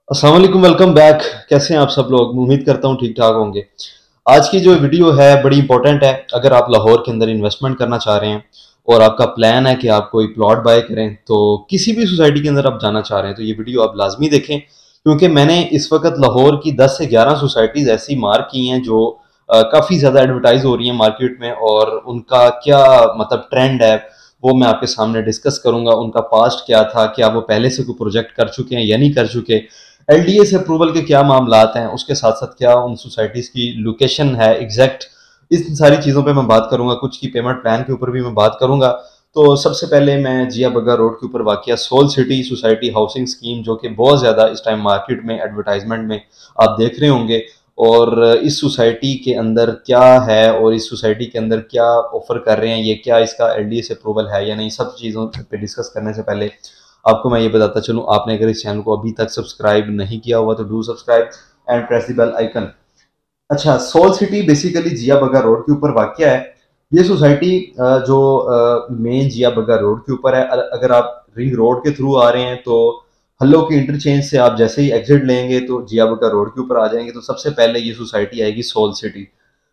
अस्सलाम वालेकुम, welcome back. कैसे हैं आप सब लोग? उम्मीद करता हूँ ठीक ठाक होंगे। आज की जो वीडियो है बड़ी इंपॉर्टेंट है। अगर आप लाहौर के अंदर इन्वेस्टमेंट करना चाह रहे हैं और आपका प्लान है कि आप कोई प्लॉट बाय करें, तो किसी भी सोसाइटी के अंदर आप जाना चाह रहे हैं, तो ये वीडियो आप लाजमी देखें, क्योंकि मैंने इस वक्त लाहौर की 10 से 11 सोसाइटीज़ ऐसी मार्क की हैं जो काफ़ी ज़्यादा एडवर्टाइज हो रही हैं मार्केट में, और उनका क्या मतलब ट्रेंड है वो मैं आपके सामने डिस्कस करूंगा। उनका पास्ट क्या था, क्या वो पहले से कोई प्रोजेक्ट कर चुके हैं या नहीं कर चुके, एलडीएस अप्रूवल के क्या मामलात हैं, उसके साथ साथ क्या उन सोसाइटीज़ की लोकेशन है एग्जैक्ट, इस सारी चीज़ों पे मैं बात करूंगा। कुछ की पेमेंट प्लान के ऊपर भी मैं बात करूंगा। तो सबसे पहले मैं जिया बग्गा रोड के ऊपर वाक़िया soul city society housing scheme, जो कि बहुत ज़्यादा इस टाइम मार्केट में एडवर्टाइजमेंट में आप देख रहे होंगे, और इस सोसाइटी के अंदर क्या है और इस सोसाइटी के अंदर क्या ऑफर कर रहे हैं, ये क्या इसका एलडीएस अप्रूवल है या नहीं, सब चीज़ों पे डिस्कस करने से पहले आपको मैं ये बताता चलूँ, आपने अगर इस चैनल को अभी तक सब्सक्राइब नहीं किया हुआ तो do subscribe and press the bell icon. अच्छा, Soul City basically Jia Bagga road के ऊपर वाक़या है। ये सोसाइटी जो मेन जिया बग्गा रोड के ऊपर है। अगर आप रिंग रोड के थ्रू आ रहे हैं तो हल्लो के इंटरचेंज से आप जैसे ही एग्जिट लेंगे तो जिया बग्गा रोड के ऊपर आ जाएंगे, तो सबसे पहले ये सोसाइटी आएगी सोल सिटी।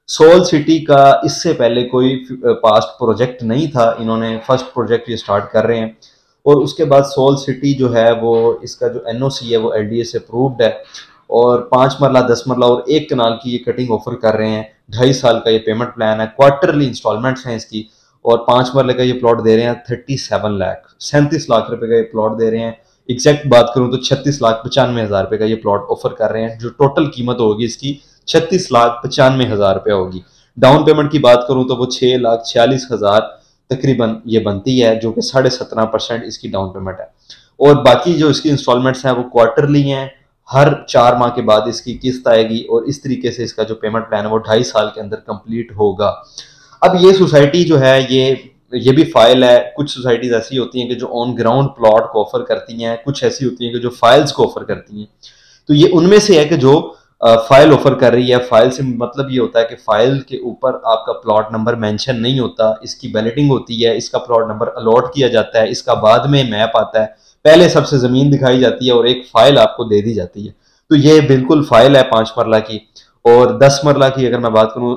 सोल सिटी का इससे पहले कोई पास्ट प्रोजेक्ट नहीं था, इन्होंने फर्स्ट प्रोजेक्ट ये स्टार्ट कर रहे हैं। और उसके बाद सोल सिटी जो है वो इसका जो एनओसी है वो एलडीए से अप्रूव्ड है, और 5 मरला 10 मरला और 1 कनाल की ये कटिंग ऑफर कर रहे हैं। 2.5 साल का ये पेमेंट प्लान है, क्वार्टरली इंस्टॉलमेंट्स हैं इसकी, और 5 मरले का ये प्लॉट दे रहे हैं 37 लाख 37 लाख रुपए का ये प्लॉट दे रहे हैं। एग्जैक्ट बात करूं तो 36,95,000 रुपए का ये प्लॉट ऑफर कर रहे हैं। जो टोटल कीमत होगी इसकी 36,95,000 रुपया होगी। डाउन पेमेंट की बात करूं तो वो 6,46,000 तकरीबन ये बनती है, जो कि 17.5% इसकी डाउन पेमेंट है। और बाकी जो इसकी इंस्टॉलमेंट्स हैं वो क्वार्टरली हैं, हर 4 माह के बाद इसकी किस्त आएगी, और इस तरीके से इसका जो पेमेंट प्लान है वो 2.5 साल के अंदर कंप्लीट होगा। अब ये सोसाइटी जो है ये भी फाइल है। कुछ सोसाइटीज ऐसी होती हैं कि जो ऑन ग्राउंड प्लॉट को ऑफर करती हैं, कुछ ऐसी होती हैं कि जो फाइल्स को ऑफर करती हैं। तो ये उनमें से है कि जो फाइल ऑफर कर रही है। फाइल से मतलब ये होता है कि फाइल के ऊपर आपका प्लॉट नंबर मेंशन नहीं होता, इसकी बैलेटिंग होती है, इसका प्लॉट नंबर अलॉट किया जाता है, इसका बाद में मैप आता है, पहले सबसे जमीन दिखाई जाती है और एक फाइल आपको दे दी जाती है। तो ये बिल्कुल फाइल है 5 मरला की। और 10 मरला की अगर मैं बात करूं,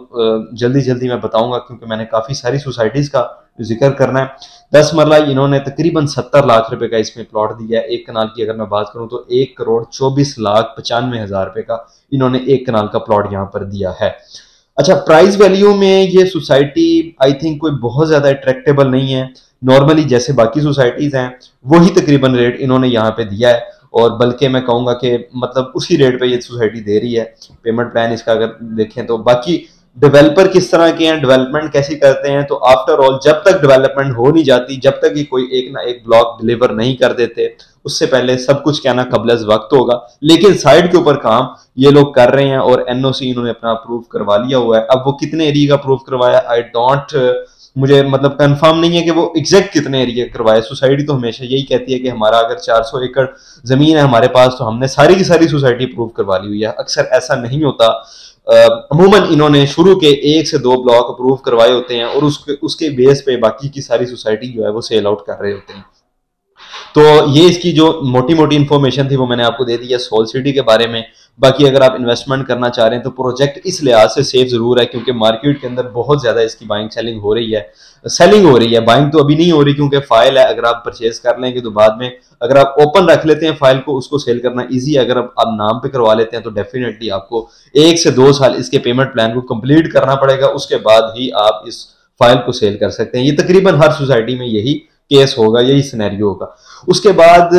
जल्दी जल्दी मैं बताऊंगा क्योंकि मैंने काफी सारी सोसाइटीज का जिक्र करना है। 10 मरला इन्होंने तकरीबन 70 लाख रुपए का इसमें प्लॉट दिया है। 1 कनाल की अगर मैं बात करूं तो 1,24,95,000 रुपए का इन्होंने 1 कनाल का प्लॉट यहाँ पर दिया है। अच्छा, प्राइस वैल्यू में ये सोसाइटी आई थिंक कोई बहुत ज्यादा अट्रैक्टेबल नहीं है। नॉर्मली जैसे बाकी सोसाइटीज हैं वही तकरीबन रेट इन्होंने यहाँ पे दिया है, और बल्कि मैं कहूंगा कि मतलब उसी रेट पे ये सोसाइटी दे रही है। पेमेंट प्लान इसका अगर देखें तो बाकी डेवलपर किस तरह के हैं, डेवलपमेंट कैसे करते हैं, तो आफ्टर ऑल जब तक डेवलपमेंट हो नहीं जाती, जब तक ये कोई एक ना एक ब्लॉक डिलीवर नहीं कर देते, उससे पहले सब कुछ कहना कबल वक्त होगा। लेकिन साइड के ऊपर काम ये लोग कर रहे हैं, और एनओसी इन्होंने अपना अप्रूव करवा लिया हुआ है। अब वो कितने एरिया का अप्रूव करवाया आई डोंट, मुझे मतलब कंफर्म नहीं है कि वो एग्जैक्ट कितने एरिया करवाए। सोसाइटी तो हमेशा यही कहती है कि हमारा अगर 400 एकड़ जमीन है हमारे पास तो हमने सारी की सारी सोसाइटी अप्रूव करवा ली हुई है। अक्सर ऐसा नहीं होता। अमूमन इन्होंने शुरू के 1 से 2 ब्लॉक अप्रूव करवाए होते हैं, और उसके बेस पे बाकी की सारी सोसाइटी जो है वो सेल आउट कर रहे होते हैं। तो ये इसकी जो मोटी मोटी इन्फॉर्मेशन थी वो मैंने आपको दे दी है सोल सिटी के बारे में। बाकी अगर आप इन्वेस्टमेंट करना चाह रहे हैं तो प्रोजेक्ट इस लिहाज से सेफ जरूर है क्योंकि मार्केट के अंदर बहुत ज्यादा इसकी बाइंग सेलिंग हो रही है। सेलिंग हो रही है, बाइंग तो अभी नहीं हो रही क्योंकि फाइल है। अगर आप परचेज कर लेंगे तो बाद में अगर आप ओपन रख लेते हैं फाइल को, उसको सेल करना ईजी है। अगर आप नाम पे करवा लेते हैं तो डेफिनेटली आपको 1 से 2 साल इसके पेमेंट प्लान को कंप्लीट करना पड़ेगा, उसके बाद ही आप इस फाइल को सेल कर सकते हैं। ये तकरीबन हर सोसाइटी में यही केस होगा, यही सिनेरियो होगा। उसके बाद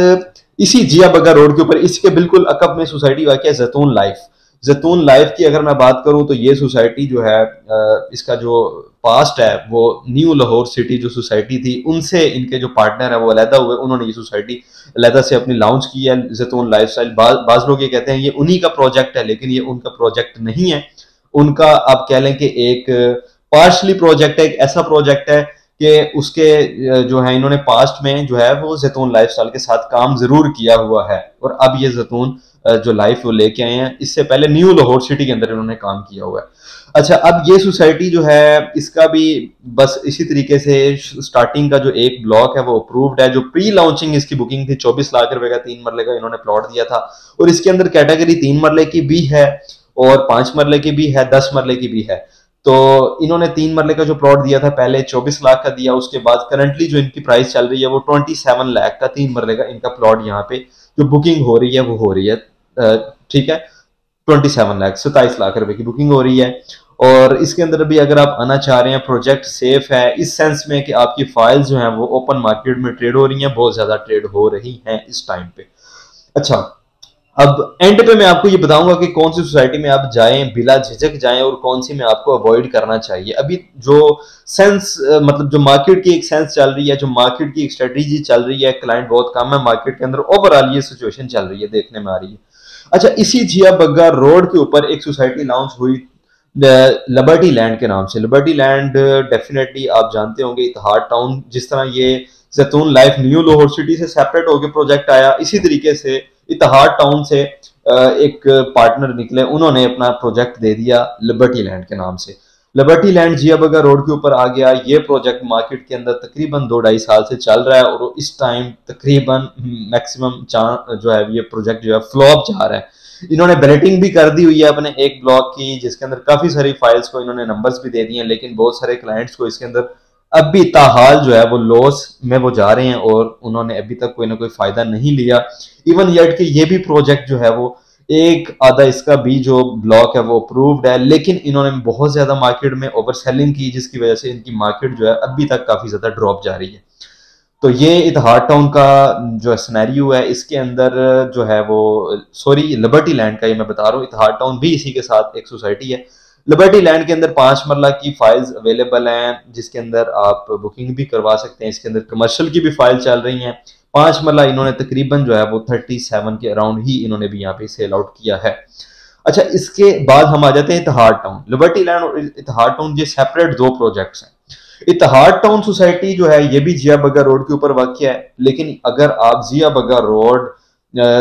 इसी जिया बग्गा रोड के ऊपर इसके बिल्कुल अकब में सोसाइटी वाकई है जैतून लाइफ। जैतून लाइफ की अगर मैं बात करूं तो ये सोसाइटी जो है इसका जो पास्ट है वो न्यू लाहौर सिटी जो सोसाइटी थी उनसे इनके जो पार्टनर है वो अलहदा हुए, उन्होंने ये सोसाइटी अलहदा से अपनी लॉन्च की है। जैतून लाइफस्टाइल, बाज लोग ये कहते हैं ये उन्हीं का प्रोजेक्ट है, लेकिन ये उनका प्रोजेक्ट नहीं है। उनका आप कह लें कि एक पार्शली प्रोजेक्ट है, एक ऐसा प्रोजेक्ट है कि उसके जो है इन्होंने पास्ट में जो है वो जैतून लाइफस्टाइल के साथ काम जरूर किया हुआ है, और अब ये जैतून जो लाइफ वो लेके आए हैं, इससे पहले न्यू लाहौर सिटी के अंदर इन्होंने काम किया हुआ है। अच्छा, अब ये सोसाइटी जो है इसका भी बस इसी तरीके से स्टार्टिंग का जो एक ब्लॉक है वो अप्रूव्ड है। जो प्री लॉन्चिंग इसकी बुकिंग थी 24 लाख रुपए का 3 मरले का इन्होंने प्लॉट दिया था, और इसके अंदर कैटेगरी 3 मरले की भी है और 5 मरले की भी है, 10 मरले की भी है। तो इन्होंने 3 मरले का जो प्लॉट दिया था पहले 24 लाख का दिया, उसके बाद करंटली जो इनकी प्राइस चल रही है वो 27 लाख का 3 मरले का इनका प्लॉट यहाँ पे जो बुकिंग हो रही है वो हो रही है। ठीक है, 27 लाख 27 लाख रुपए की बुकिंग हो रही है। और इसके अंदर भी अगर आप आना चाह रहे हैं, प्रोजेक्ट सेफ है इस सेंस में कि आपकी फाइल्स जो हैं वो ओपन मार्केट में ट्रेड हो रही हैं, बहुत ज्यादा ट्रेड हो रही हैं इस टाइम पे। अच्छा, अब एंड पे मैं आपको ये बताऊंगा कि कौन सी सोसाइटी में आप जाएं, बिला झिझक जाएं, और कौन सी में आपको अवॉइड करना चाहिए। अभी जो सेंस मतलब जो मार्केट की एक सेंस चल रही है, जो मार्केट की एक स्ट्रेटेजी चल रही है, क्लाइंट बहुत कम है मार्केट के अंदर, ओवरऑल ये सिचुएशन चल रही है देखने में आ रही है। अच्छा, इसी जिया बग्गा रोड के ऊपर एक सोसाइटी लॉन्च हुई लिबर्टी लैंड के नाम से। लिबर्टी लैंड डेफिनेटली आप जानते होंगे, इतिहाद टाउन, जिस तरह ये जैतून लाइफ न्यू लाहौर सिटी से सेपरेट होकर प्रोजेक्ट आया, इसी तरीके से इतिहाद टाउन से एक पार्टनर निकले, उन्होंने अपना प्रोजेक्ट दे दिया लिबर्टी लैंड के नाम से। लिबर्टी लैंड जिया बग्गा रोड के ऊपर आ गया। ये प्रोजेक्ट मार्केट के अंदर तकरीबन 2-2.5 साल से चल रहा है, और इस टाइम तकरीबन मैक्सिमम जो है ये प्रोजेक्ट जो है फ्लॉप जा रहा है। इन्होंने बैलेटिंग भी कर दी हुई है अपने एक ब्लॉक की, जिसके अंदर काफी सारी फाइल्स को इन्होंने नंबर्स भी दे दिए हैं, लेकिन बहुत सारे क्लाइंट्स को इसके अंदर अब भी ताहाल जो है वो लॉस में वो जा रहे हैं, और उन्होंने अभी तक कोई ना कोई फायदा नहीं लिया। इवन येट कि ये भी प्रोजेक्ट जो है वो एक आधा इसका भी जो ब्लॉक है वो अप्रूव्ड है, लेकिन इन्होंने बहुत ज्यादा मार्केट में ओवर सेलिंग की, जिसकी वजह से इनकी मार्केट जो है अभी तक काफी ज्यादा ड्रॉप जा रही है। तो ये इतिहाद टाउन का जो सिनेरियो है, इसके अंदर जो है वो सॉरी लिबर्टी लैंड का ये मैं बता रहा हूँ, इतिहाद टाउन भी इसी के साथ एक सोसाइटी है। लिबर्टी लैंड के अंदर 5 मरला की फाइल्स अवेलेबल हैं, जिसके अंदर आप बुकिंग भी करवा सकते हैं। इसके अंदर कमर्शियल की भी फाइल चल रही हैं। 5 मरला इन्होंने तकरीबन जो है वो 37 के अराउंड ही इन्होंने भी यहाँ पे सेल आउट किया है। अच्छा, इसके बाद हम आ जाते हैं इतिहाद टाउन। लिबर्टी लैंड और इतिहाद टाउन ये सेपरेट दो प्रोजेक्ट्स हैं। इतिहाद टाउन सोसाइटी जो है ये भी जिया बग्गा रोड के ऊपर वाक़या है, लेकिन अगर आप जिया बग्गा रोड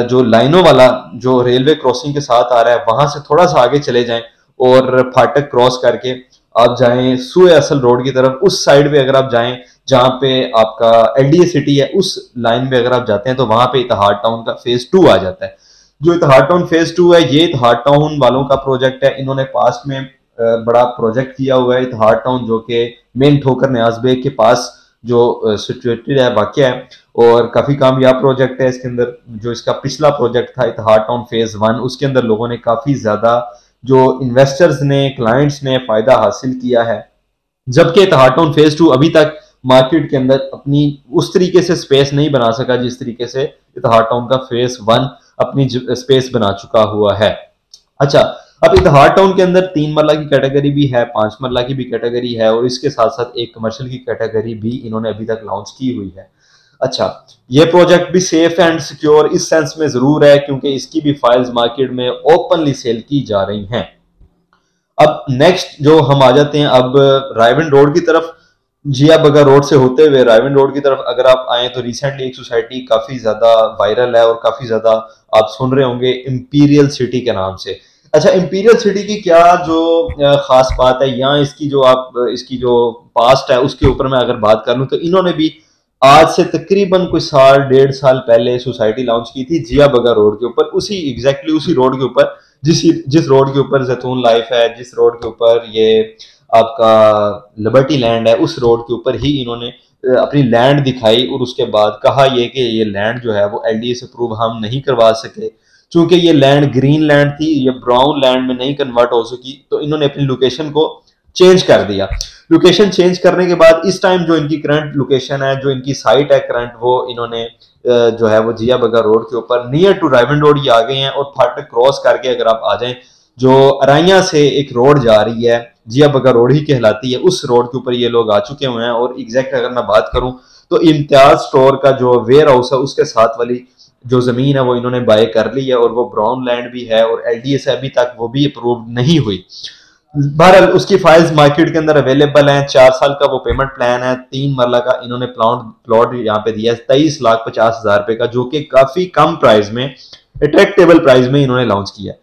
जो लाइनों वाला जो रेलवे क्रॉसिंग के साथ आ रहा है वहां से थोड़ा सा आगे चले जाएं और फाटक क्रॉस करके आप जाएं सूए असल रोड की तरफ, उस साइड पे अगर आप जाएं जहां पे आपका एलडीए सिटी है, उस लाइन पे अगर आप जाते हैं तो वहां पे इतिहाद टाउन का फेज 2 आ जाता है। जो इतिहाद टाउन फेज 2 है, ये इतिहाद टाउन वालों का प्रोजेक्ट है। इन्होंने पास में बड़ा प्रोजेक्ट किया हुआ है इतिहाद टाउन, जो कि मेन ठोकर न्याज बेग के पास जो सिचुएटेड है, वाक़या है, और काफी कामयाब प्रोजेक्ट है। इसके अंदर जो इसका पिछला प्रोजेक्ट था इतिहाद टाउन फेज 1, उसके अंदर लोगों ने काफी ज्यादा जो इन्वेस्टर्स ने, क्लाइंट्स ने फायदा हासिल किया है, जबकि इतिहाद टाउन फेज 2 अभी तक मार्केट के अंदर अपनी उस तरीके से स्पेस नहीं बना सका जिस तरीके से इतिहाद टाउन का फेज 1 अपनी स्पेस बना चुका हुआ है। अच्छा, अब इतिहाद टाउन के अंदर 3 मरला की कैटेगरी भी है, 5 मरला की भी कैटेगरी है, और इसके साथ साथ एक कमर्शियल की कैटेगरी भी इन्होंने अभी तक लॉन्च की हुई है। अच्छा, ये प्रोजेक्ट भी सेफ एंड सिक्योर इस सेंस में जरूर है, क्योंकि इसकी भी फाइल्स मार्केट में ओपनली सेल की जा रही हैं। अब नेक्स्ट जो हम आ जाते हैं अब रायविंड रोड की तरफ। जिया बग्गा रोड से होते हुए रायविंड रोड की तरफ अगर आप आए तो रिसेंटली एक सोसाइटी काफी ज्यादा वायरल है और काफी ज्यादा आप सुन रहे होंगे, इंपीरियल सिटी के नाम से। अच्छा, इंपीरियल सिटी की क्या जो खास बात है, यहाँ इसकी जो पास्ट है उसके ऊपर मैं अगर बात कर लूँ तो इन्होंने भी आज से तकरीबन कोई साल 1.5 साल पहले सोसाइटी लॉन्च की थी जिया बग्गा रोड के ऊपर, उसी रोड के ऊपर जिस रोड के ऊपर जैतून लाइफ है, जिस रोड के ऊपर ये आपका लिबर्टी लैंड है, उस रोड के ऊपर ही इन्होंने अपनी लैंड दिखाई, और उसके बाद कहा ये कि ये लैंड जो है वो एलडीए से अप्रूव हम नहीं करवा सके, क्योंकि ये लैंड ग्रीन लैंड थी, ये ब्राउन लैंड में नहीं कन्वर्ट हो सकी, तो इन्होंने अपनी लोकेशन को चेंज कर दिया। लोकेशन चेंज करने के बाद इस टाइम जो इनकी करंट लोकेशन है, जो इनकी साइट है करंट, वो इन्होंने जो है वो जिया बग्गा रोड के ऊपर नियर टू रायविंड रोड ये आ गए हैं, और फाटक क्रॉस करके अगर आप आ जाएं, जो अराइया से एक रोड जा रही है, जिया बग्गा रोड ही कहलाती है, उस रोड के ऊपर ये लोग आ चुके हुए हैं। और एग्जैक्ट अगर मैं बात करूं तो इम्तियाज स्टोर का जो वेयर हाउस है उसके साथ वाली जो जमीन है वो इन्होंने बाय कर ली है, और वो ब्राउन लैंड भी है, और एलडीए से अभी तक वो भी अप्रूव नहीं हुई। बहरहाल उसकी फाइल्स मार्केट के अंदर अवेलेबल हैं। 4 साल का वो पेमेंट प्लान है। 3 मरला का इन्होंने प्लॉट यहाँ पे दिया है 23,50,000 रुपए का, जो कि काफी कम प्राइस में, अट्रैक्टेबल प्राइस में इन्होंने लॉन्च किया है।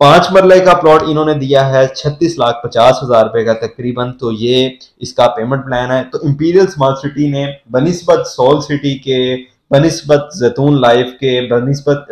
5 मरले का प्लॉट इन्होंने दिया है 36,50,000 रुपए का तकरीबन। तो ये इसका पेमेंट प्लान है। तो इंपीरियल स्मार्ट सिटी ने बनिस्बत सोल सिटी के, बनिस्बत जैतून लाइफ के, बनिस्बत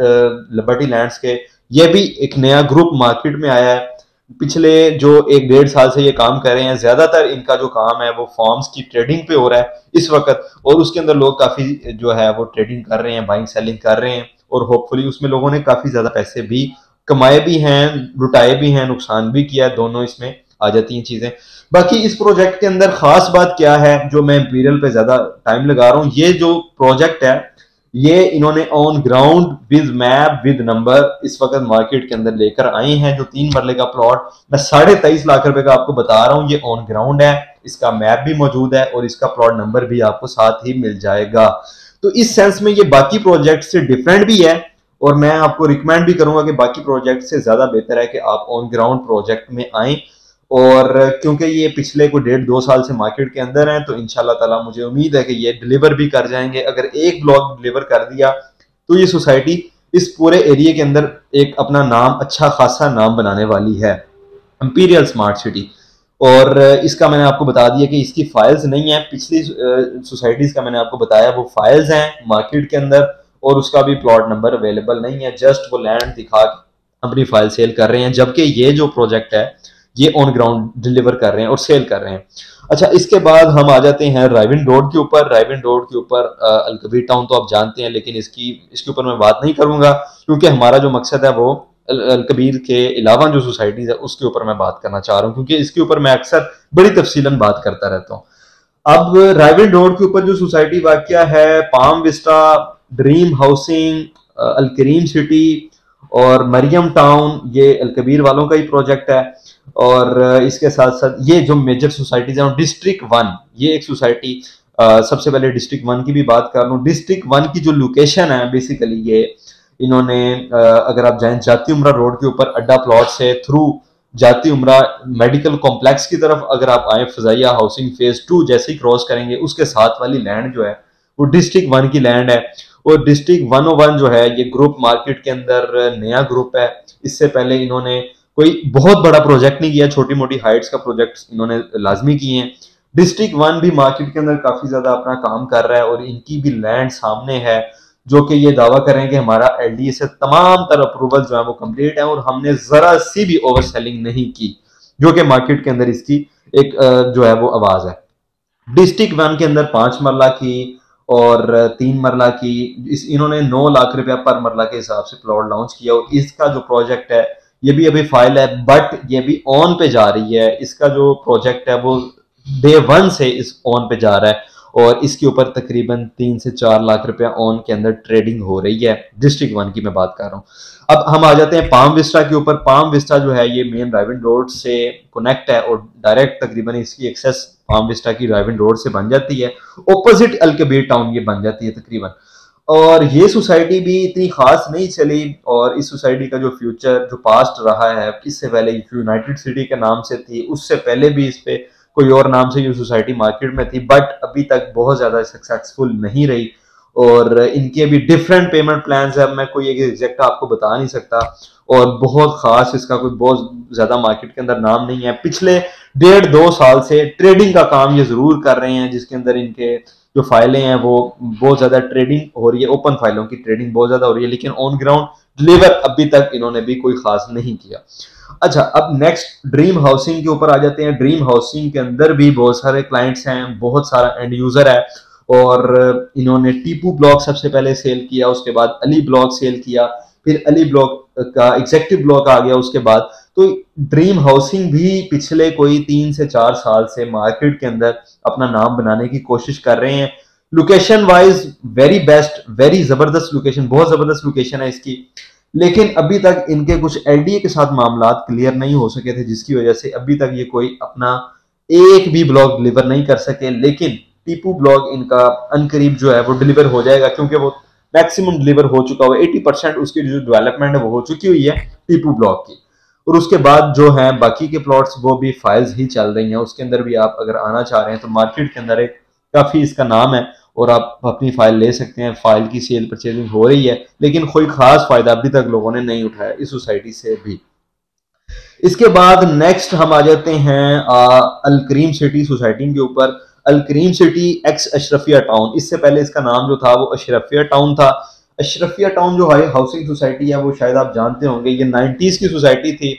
लिबर्टी लैंड्स के, ये भी एक नया ग्रुप मार्केट में आया है। पिछले जो 1-1.5 साल से ये काम कर रहे हैं, ज्यादातर इनका जो काम है वो फॉर्म्स की ट्रेडिंग पे हो रहा है इस वक्त, और उसके अंदर लोग काफी जो है वो ट्रेडिंग कर रहे हैं, बाइंग सेलिंग कर रहे हैं, और होपफुली उसमें लोगों ने काफी ज्यादा पैसे भी कमाए भी हैं, लुटाए भी हैं, नुकसान भी किया, दोनों इसमें आ जाती हैं चीजें। बाकी इस प्रोजेक्ट के अंदर खास बात क्या है, जो मैं इंपीरियल पे ज्यादा टाइम लगा रहा हूँ, ये जो प्रोजेक्ट है ये इन्होंने on ground with map with number इस वक्त मार्केट के अंदर लेकर आए हैं। जो 3 मरले का प्लॉट मैं 23.5 लाख रुपए का आपको बता रहा हूं, ये ऑन ग्राउंड है, इसका मैप भी मौजूद है और इसका प्लॉट नंबर भी आपको साथ ही मिल जाएगा। तो इस सेंस में ये बाकी प्रोजेक्ट से डिफरेंट भी है, और मैं आपको रिकमेंड भी करूंगा कि बाकी प्रोजेक्ट से ज्यादा बेहतर है कि आप ऑन ग्राउंड प्रोजेक्ट में आए। और क्योंकि ये पिछले को 1.5-2 साल से मार्केट के अंदर हैं, तो इंशाल्लाह ताला मुझे उम्मीद है कि ये डिलीवर भी कर जाएंगे। अगर एक ब्लॉक डिलीवर कर दिया तो ये सोसाइटी इस पूरे एरिया के अंदर एक अपना नाम, अच्छा खासा नाम बनाने वाली है, इंपीरियल स्मार्ट सिटी। और इसका मैंने आपको बता दिया कि इसकी फाइल्स नहीं है, पिछली सोसाइटीज का मैंने आपको बताया वो फाइल्स हैं मार्केट के अंदर, और उसका भी प्लॉट नंबर अवेलेबल नहीं है, जस्ट वो लैंड दिखा अपनी फाइल सेल कर रहे हैं। जबकि ये जो प्रोजेक्ट है ये ऑन ग्राउंड डिलीवर कर रहे हैं और सेल कर रहे हैं। अच्छा, इसके बाद हम आ जाते हैं राइविन रोड के ऊपर। राइविन रोड के ऊपर अलकबीर टाउन तो आप जानते हैं, लेकिन इसके ऊपर मैं बात नहीं करूंगा, क्योंकि हमारा जो मकसद है वो अलकबीर के अलावा जो सोसाइटीज है उसके ऊपर मैं बात करना चाह रहा हूँ, क्योंकि इसके ऊपर मैं अक्सर बड़ी तफसीलन बात करता रहता हूँ। अब राइविन रोड के ऊपर जो सोसाइटी वाकया है, palm vista, dream housing, Alkarim city और मरियम टाउन, ये अलकबीर वालों का ही प्रोजेक्ट है। और इसके साथ साथ ये जो मेजर सोसाइटीज हैं, डिस्ट्रिक्ट 1, ये एक सोसाइटी, सबसे पहले डिस्ट्रिक्ट 1 की भी बात कर लूं। डिस्ट्रिक्ट 1 की जो लोकेशन है बेसिकली ये इन्होंने, अगर आप जाएं जाती उमरा रोड के ऊपर अड्डा प्लॉट से थ्रू जाती उमरा मेडिकल कॉम्प्लेक्स की तरफ अगर आप आए, फजाइया हाउसिंग फेज 2 जैसे ही क्रॉस करेंगे, उसके साथ वाली लैंड जो है वो डिस्ट्रिक्ट 1 की लैंड है। और डिस्ट्रिक्ट 101 जो है ये ग्रुप मार्केट के अंदर नया ग्रुप है। इससे पहले इन्होंने कोई बहुत बड़ा प्रोजेक्ट नहीं किया, छोटी मोटी हाइट्स का प्रोजेक्ट इन्होंने लाजमी किए हैं। डिस्ट्रिक्ट 1 भी मार्केट के अंदर काफी ज्यादा अपना काम कर रहा है, और इनकी भी लैंड सामने है, जो कि ये दावा कर रहे हैं कि हमारा एलडीए से तमाम तरह अप्रूवल जो है वो कंप्लीट है, और हमने जरा सी भी ओवर सेलिंग नहीं की, जो कि मार्केट के अंदर इसकी एक जो है वो आवाज है। डिस्ट्रिक्ट 1 के अंदर 5 मरला की और 3 मरला की, इन्होंने 9 लाख रुपया पर मरला के हिसाब से प्लॉट लॉन्च किया। और इसका जो प्रोजेक्ट है ये भी अभी फाइल है, बट ये भी ऑन पे जा रही है। इसका जो प्रोजेक्ट है वो डे 1 से इस ऑन पे जा रहा है, और इसके ऊपर तकरीबन 3 से 4 लाख रुपया ऑन के अंदर ट्रेडिंग हो रही है। डिस्ट्रिक्ट 1 की मैं बात कर रहा हूँ। अब हम आ जाते हैं पाम विस्टा के ऊपर। पाम विस्टा जो है ये मेन राइविन रोड से कनेक्ट है, और डायरेक्ट तकरीबन इसकी एक्सेस पाम विस्टा की राइविन रोड से बन जाती है, ऑपोजिट अलकबीर टाउन ये बन जाती है तकरीबन। और ये सोसाइटी भी इतनी खास नहीं चली, और इस सोसाइटी का जो फ्यूचर, जो पास्ट रहा है, इससे पहले यूनाइटेड सिटी के नाम से थी, उससे पहले भी इस पे कोई और नाम से ये सोसाइटी मार्केट में थी, बट अभी तक बहुत ज्यादा सक्सेसफुल नहीं रही। और इनके भी डिफरेंट पेमेंट प्लान्स है, मैं कोई एक एग्जैक्ट आपको बता नहीं सकता, और बहुत खास इसका कोई बहुत ज्यादा मार्केट के अंदर नाम नहीं है। पिछले 1.5-2 साल से ट्रेडिंग का काम ये जरूर कर रहे हैं, जिसके अंदर इनके जो फाइलें हैं वो बहुत ज्यादा ट्रेडिंग हो रही है, ओपन फाइलों की ट्रेडिंग बहुत ज्यादा हो रही है, लेकिन ऑन ग्राउंड डिलीवर अभी तक इन्होंने भी कोई खास नहीं किया। अच्छा, अब नेक्स्ट ड्रीम हाउसिंग के ऊपर आ जाते हैं। ड्रीम हाउसिंग के अंदर भी बहुत सारे क्लाइंट्स हैं, बहुत सारा एंड यूजर है, और इन्होंने टीपू ब्लॉक सबसे पहले सेल किया, उसके बाद अली ब्लॉक सेल किया, फिर अली ब्लॉक का एग्जेक्टिव ब्लॉक आ गया उसके बाद। तो ड्रीम हाउसिंग भी पिछले कोई 3 से 4 साल से मार्केट के अंदर अपना नाम बनाने की कोशिश कर रहे हैं। Location wise very best, very जबरदस्त लोकेशन, बहुत जबरदस्त लोकेशन है इसकी, लेकिन अभी तक इनके कुछ एलडीए के साथ मामला क्लियर नहीं हो सके थे, जिसकी वजह से अभी तक ये कोई अपना एक भी ब्लॉक डिलीवर नहीं कर सके। लेकिन टीपू ब्लॉक इनका अनकरीब जो है वो डिलीवर हो जाएगा, क्योंकि वो मैक्सिमम डिलीवर हो चुका हुआ है। 80% उसकी जो डेवलपमेंट है वो हो चुकी हुई है टीपू ब्लॉक की। और उसके बाद जो है बाकी के प्लॉट्स वो भी फाइल्स ही चल रही हैं, उसके अंदर भी आप अगर आना चाह रहे हैं तो मार्केट के अंदर एक काफ़ी इसका नाम है और आप अपनी फाइल ले सकते हैं। फाइल की सेल परचेजिंग हो रही है, लेकिन कोई खास फायदा अभी तक लोगों ने नहीं उठाया इस सोसाइटी से भी। इसके बाद नेक्स्ट हम आ जाते हैं अल करीम सिटी सोसाइटी के ऊपर। अल Kareem city x Ashrafia town, इससे पहले इसका नाम जो था वो अशरफिया टाउन था। अशरफिया टाउन जो है हाउसिंग सोसाइटी है वो शायद आप जानते होंगे, ये 90s की सोसाइटी थी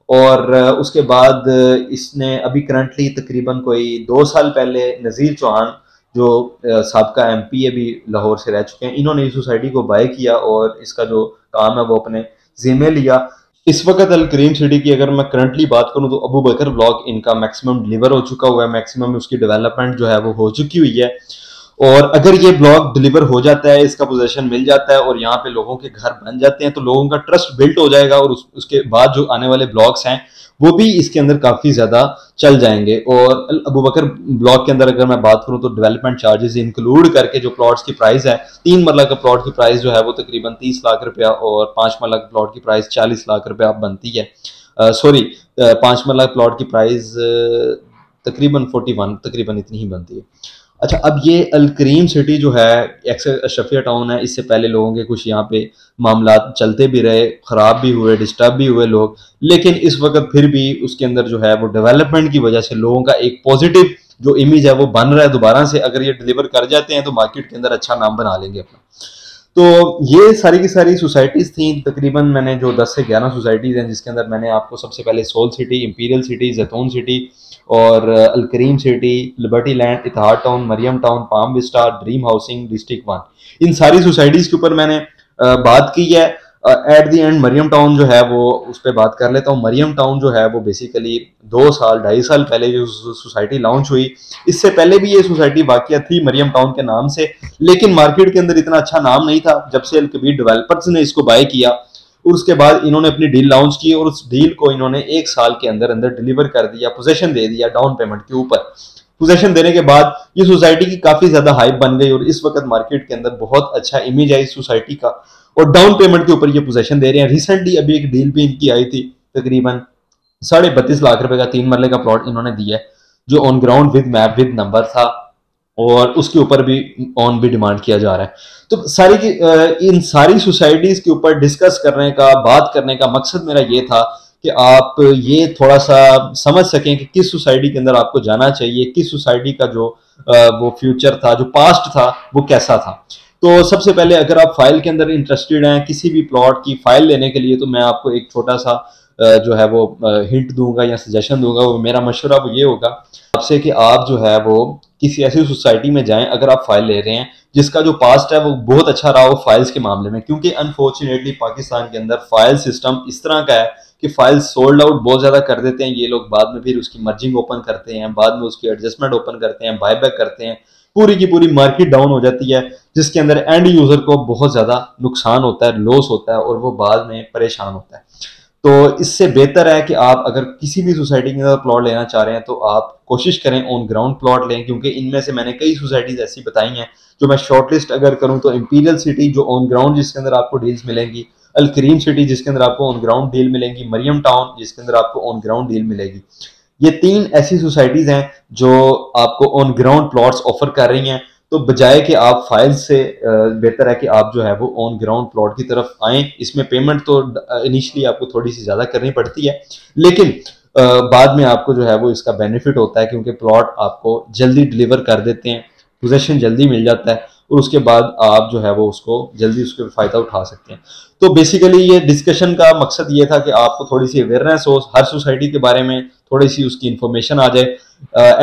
और उसके बाद इसने अभी करंटली तकरीबन कोई 2 साल पहले नज़ीर चौहान जो साबका MP अभी लाहौर से रह चुके हैं, इन्होंने इस सोसाइटी को बाय किया और इसका जो काम है वो अपने जिम्मे लिया। इस वक्त अल करीम सिटी की अगर मैं करंटली बात करूं तो अबू बकर ब्लॉक इनका मैक्सिमम डिलीवर हो चुका हुआ है, मैक्सिमम उसकी डेवलपमेंट जो है वो हो चुकी हुई है। और अगर ये ब्लॉक डिलीवर हो जाता है, इसका पोजीशन मिल जाता है और यहाँ पे लोगों के घर बन जाते हैं तो लोगों का ट्रस्ट बिल्ट हो जाएगा और उसके बाद जो आने वाले ब्लॉक्स हैं वो भी इसके अंदर काफी ज्यादा चल जाएंगे। और अबू बकर ब्लॉक के अंदर अगर मैं बात करूं तो डेवलपमेंट चार्जेस इंक्लूड करके जो प्लॉट्स की प्राइस है, 3 मरला का प्लॉट की प्राइस जो है वो तकरीबन 30 लाख रुपया और 5 मरला का प्लॉट की प्राइस 40 लाख रुपया बनती है। सॉरी, 5 मरला प्लॉट की प्राइस तकरीबन 41 तकरीबन इतनी ही बनती है। अच्छा, अब ये अल करीम सिटी जो है एक्स अशरफिया टाउन है, इससे पहले लोगों के कुछ यहाँ पे मामला चलते भी रहे, ख़राब भी हुए, डिस्टर्ब भी हुए लोग, लेकिन इस वक्त फिर भी उसके अंदर जो है वो डेवलपमेंट की वजह से लोगों का एक पॉजिटिव जो इमेज है वो बन रहा है दोबारा से। अगर ये डिलीवर कर जाते हैं तो मार्केट के अंदर अच्छा नाम बना लेंगे अपना। तो ये सारी की सारी सोसाइटीज़ थी, तकरीबन मैंने जो 10 से 11 सोसाइटीज़ हैं जिसके अंदर मैंने आपको सबसे पहले soul city, imperial city, Zaitoon city और Al Kareem city, liberty land, Ittehad town, Mariam town, palm vista, dream housing, district 1, इन सारी सोसाइटीज़ के ऊपर मैंने बात की है। At the end Mariam town जो है वो उस पर बात कर लेता हूँ। मरियम टाउन जो है वो बेसिकली 2-2.5 साल पहले जो सोसाइटी लॉन्च हुई, इससे पहले भी ये सोसाइटी वाकई थी मरियम टाउन के नाम से, लेकिन मार्केट के अंदर इतना अच्छा नाम नहीं था। जब से अल कबीर डेवलपर्स ने इसको बाय किया और उसके बाद इन्होंने अपनी डील लॉन्च की और उस डील को इन्होंने 1 साल के अंदर अंदर डिलीवर कर दिया, पोजेशन दे दिया डाउन पेमेंट के ऊपर। पोजेशन देने के बाद ये सोसाइटी की काफी ज्यादा हाइप बन गई और इस वक्त मार्केट के अंदर बहुत अच्छा इमेज है इस सोसाइटी का और डाउन पेमेंट के ऊपर ये पोजेशन दे रहे हैं। रिसेंटली अभी एक डील भी इनकी आई थी, तकरीबन 32.5 लाख रुपए का 3 मरले का प्लॉट इन्होंने दिया है, जो on ground with map with number था और उसके ऊपर भी ऑन भी डिमांड किया जा रहा है। तो सारी की इन सारी सोसाइटीज के ऊपर डिस्कस करने का, बात करने का मकसद मेरा ये था कि आप ये थोड़ा सा समझ सकें कि किस सोसाइटी के अंदर आपको जाना चाहिए, किस सोसाइटी का जो वो फ्यूचर था, जो पास्ट था वो कैसा था। तो सबसे पहले अगर आप फाइल के अंदर इंटरेस्टेड हैं किसी भी प्लॉट की फाइल लेने के लिए, तो मैं आपको एक छोटा सा जो है वो हिंट दूंगा या सजेशन दूंगा। वो मेरा मशवरा वो ये होगा आपसे कि आप जो है वो किसी ऐसी सोसाइटी में जाएं अगर आप फाइल ले रहे हैं जिसका जो पास्ट है वो बहुत अच्छा रहा हो फाइल्स के मामले में, क्योंकि अनफॉर्चुनेटली पाकिस्तान के अंदर फाइल सिस्टम इस तरह का है कि फाइल सोल्ड आउट बहुत ज्यादा कर देते हैं ये लोग, बाद में फिर उसकी मर्जिंग ओपन करते हैं, बाद में उसकी एडजस्टमेंट ओपन करते हैं, बायबैक करते हैं, पूरी की पूरी मार्केट डाउन हो जाती है जिसके अंदर एंड यूजर को बहुत ज्यादा नुकसान होता है, लॉस होता है और वो बाद में परेशान होता है। तो इससे बेहतर है कि आप अगर किसी भी सोसाइटी के अंदर प्लॉट लेना चाह रहे हैं तो आप कोशिश करें ऑन ग्राउंड प्लॉट लें, क्योंकि इनमें से मैंने कई सोसाइटीज ऐसी बताई हैं जो मैं शॉर्टलिस्ट अगर करूं तो इंपीरियल सिटी जो ऑन ग्राउंड जिसके अंदर आपको डील्स मिलेंगी, अल करीम सिटी जिसके अंदर आपको ऑन ग्राउंड डील मिलेंगी, मरियम टाउन जिसके अंदर आपको ऑन ग्राउंड डील मिलेगी। ये 3 ऐसी सोसाइटीज हैं जो आपको ऑन ग्राउंड प्लॉट्स ऑफर कर रही हैं। तो बजाय कि आप फाइल से बेहतर है कि आप जो है वो ऑन ग्राउंड प्लॉट की तरफ आएँ। इसमें पेमेंट तो इनिशियली आपको थोड़ी सी ज़्यादा करनी पड़ती है, लेकिन बाद में आपको जो है वो इसका बेनिफिट होता है क्योंकि प्लॉट आपको जल्दी डिलीवर कर देते हैं, पोजेशन जल्दी मिल जाता है और उसके बाद आप जो है वो उसको जल्दी उसके फ़ायदा उठा सकते हैं। तो बेसिकली ये डिस्कशन का मकसद ये था कि आपको थोड़ी सी अवेयरनेस हो हर सोसाइटी के बारे में, थोड़ी सी उसकी इन्फॉर्मेशन आ जाए।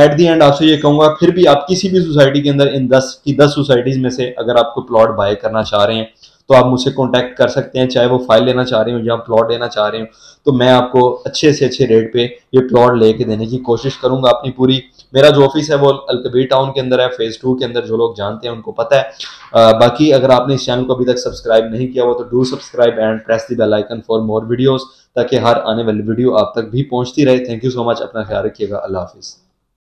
एट दी एंड आपसे ये कहूँगा फिर भी आप किसी भी सोसाइटी के अंदर इन 10 की 10 सोसाइटीज़ में से अगर आपको प्लॉट बाय करना चाह रहे हैं तो आप मुझसे कांटेक्ट कर सकते हैं, चाहे वो फाइल लेना चाह रहे हो या प्लॉट लेना चाह रहे हो, तो मैं आपको अच्छे से अच्छे रेट पे ये प्लॉट लेके देने की कोशिश करूंगा अपनी पूरी। मेरा जो ऑफिस है वो अल कबीर टाउन के अंदर है, फेज 2 के अंदर, जो लोग जानते हैं उनको पता है। बाकी अगर आपने इस चैनल को अभी तक सब्सक्राइब नहीं किया हो तो do subscribe and press the bell icon for more videos, ताकि हर आने वाली वीडियो आप तक भी पहुंचती रहे। थैंक यू सो मच, अपना ख्याल रखिएगा, अल्लाह हाफिज़।